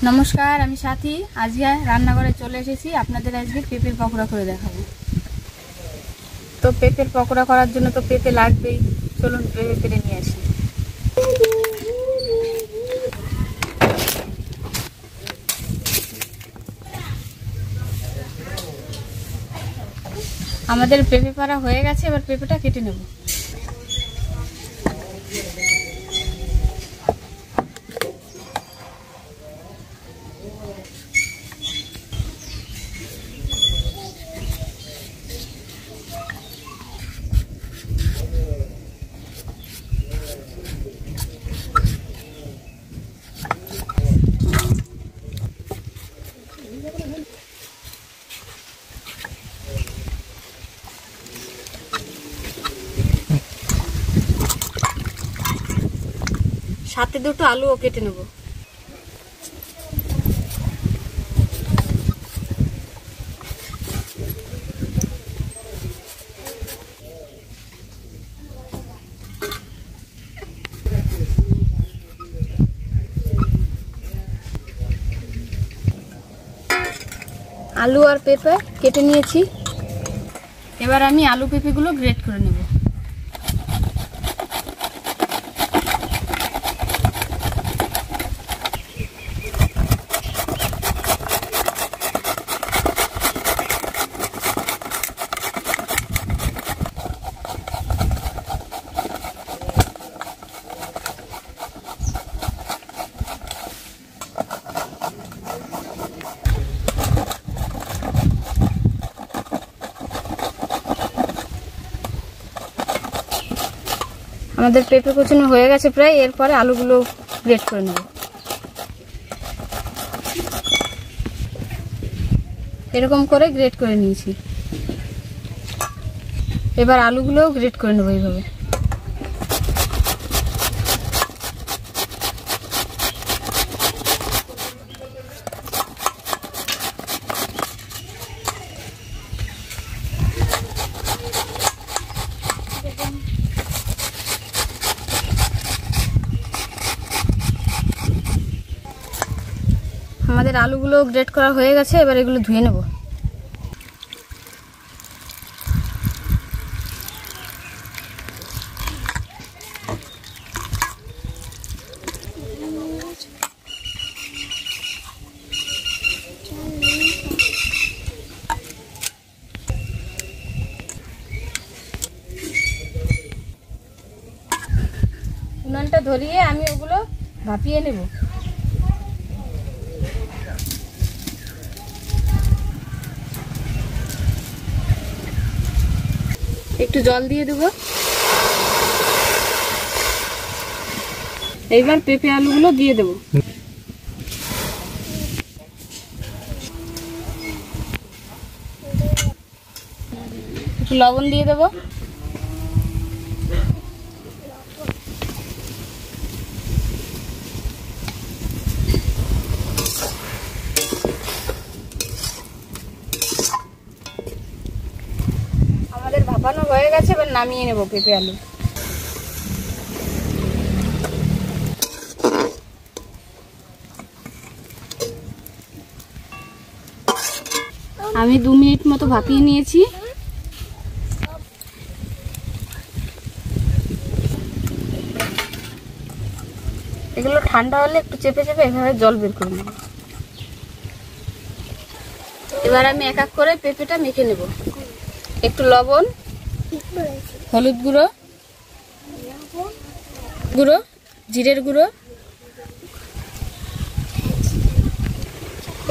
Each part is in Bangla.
নমস্কার, আমি সাথী। আজকে রান্নাঘরে চলে এসেছি। আপনাদের আজকে পেঁপের পকোড়া করে দেখাবো। তো পেঁপের পকোড়া করার জন্য তো পেঁপে লাগবেই। চলুন পেঁপে কেটে নিয়ে আসি। আমাদের পেঁপে পাড়া হয়ে গেছে, এবার পেঁপেটা কেটে নেব। সাথে দুটো আলুও কেটে নেব। আলু আর পেঁপে কেটে নিয়েছি। এবার আমি আলু পেঁপেগুলো গ্রেট করে নেব। আমাদের পেঁপে কুচানো হয়ে গেছে প্রায়। এরপরে আলুগুলো গ্রেট করে নেব। এরকম করে গ্রেট করে নিয়েছি। এবার আলুগুলোও গ্রেট করে নেব এইভাবে। আমাদের আলুগুলো গ্রেট করা হয়ে গেছে। এবার এগুলো ধুয়ে নেব। উনানটা ধরিয়ে আমি ওগুলো ভাপিয়ে নেব। একটু জল দিয়ে দেব। এইবার পেঁপে আলুগুলো দিয়ে দেব। একটু লবণ দিয়ে দেব। আমাদের ভাপানো হয়ে গেছে। এবার নামিয়ে নেব পেঁপে আলু। আমি 2 মিনিট মতো ভাপিয়ে নিয়েছি। এগুলো ঠান্ডা হলে একটু চেপে চেপে এভাবে জল বের করে নেব। এবার আমি এক এক করে পেঁপেটা মেখে নেব। একটু লবণ, হলুদ গুঁড়ো, জিরের গুঁড়ো,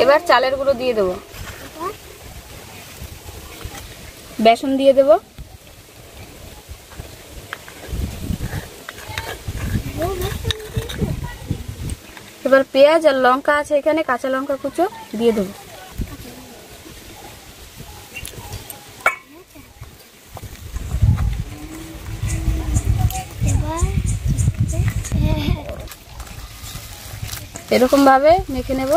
এবার চালের গুঁড়ো দিয়ে দেব। বেসন দিয়ে দেব। এবার পেঁয়াজ আর লঙ্কা আছে এখানে, কাঁচা লঙ্কা কুচো দিয়ে দেব। এরকম ভাবে মেখে নেব।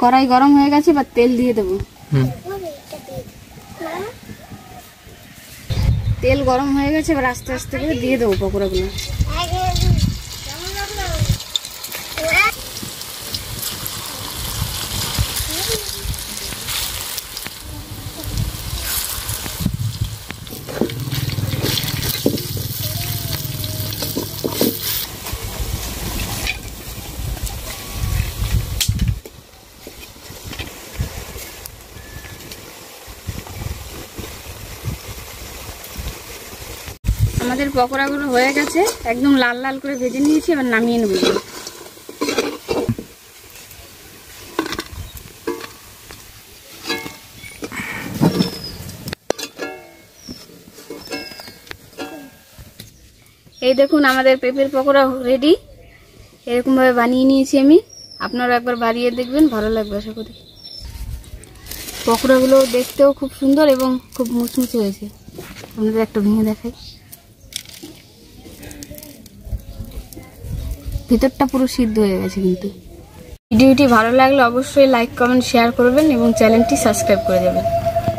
কড়াই গরম হয়ে গেছে, এবার তেল দিয়ে দেবো। তেল গরম হয়ে গেছে, এবার আস্তে আস্তে করে দিয়ে দেবো পকোড়াগুলো। আমাদের পকোড়াগুলো হয়ে গেছে, একদম লাল লাল করে ভেজে নিয়েছি, এবার নামিয়ে নেব। এই দেখুন আমাদের পেঁপের পকোড়া রেডি। এরকম ভাবে বানিয়ে নিয়েছি আমি, আপনারা একবার বানিয়ে দেখবেন, ভালো লাগবে আশা করি। পকোড়াগুলো দেখতেও খুব সুন্দর এবং খুব মুচমুচে হয়েছে। আপনাদের একটা ভেঙে দেখাই, ভিতরটা পুরো সিদ্ধ হয়ে গেছে। কিন্তু ভিডিওটি ভালো লাগলে অবশ্যই লাইক কমেন্ট শেয়ার করবেন এবং চ্যানেলটি সাবস্ক্রাইব করে দেবেন।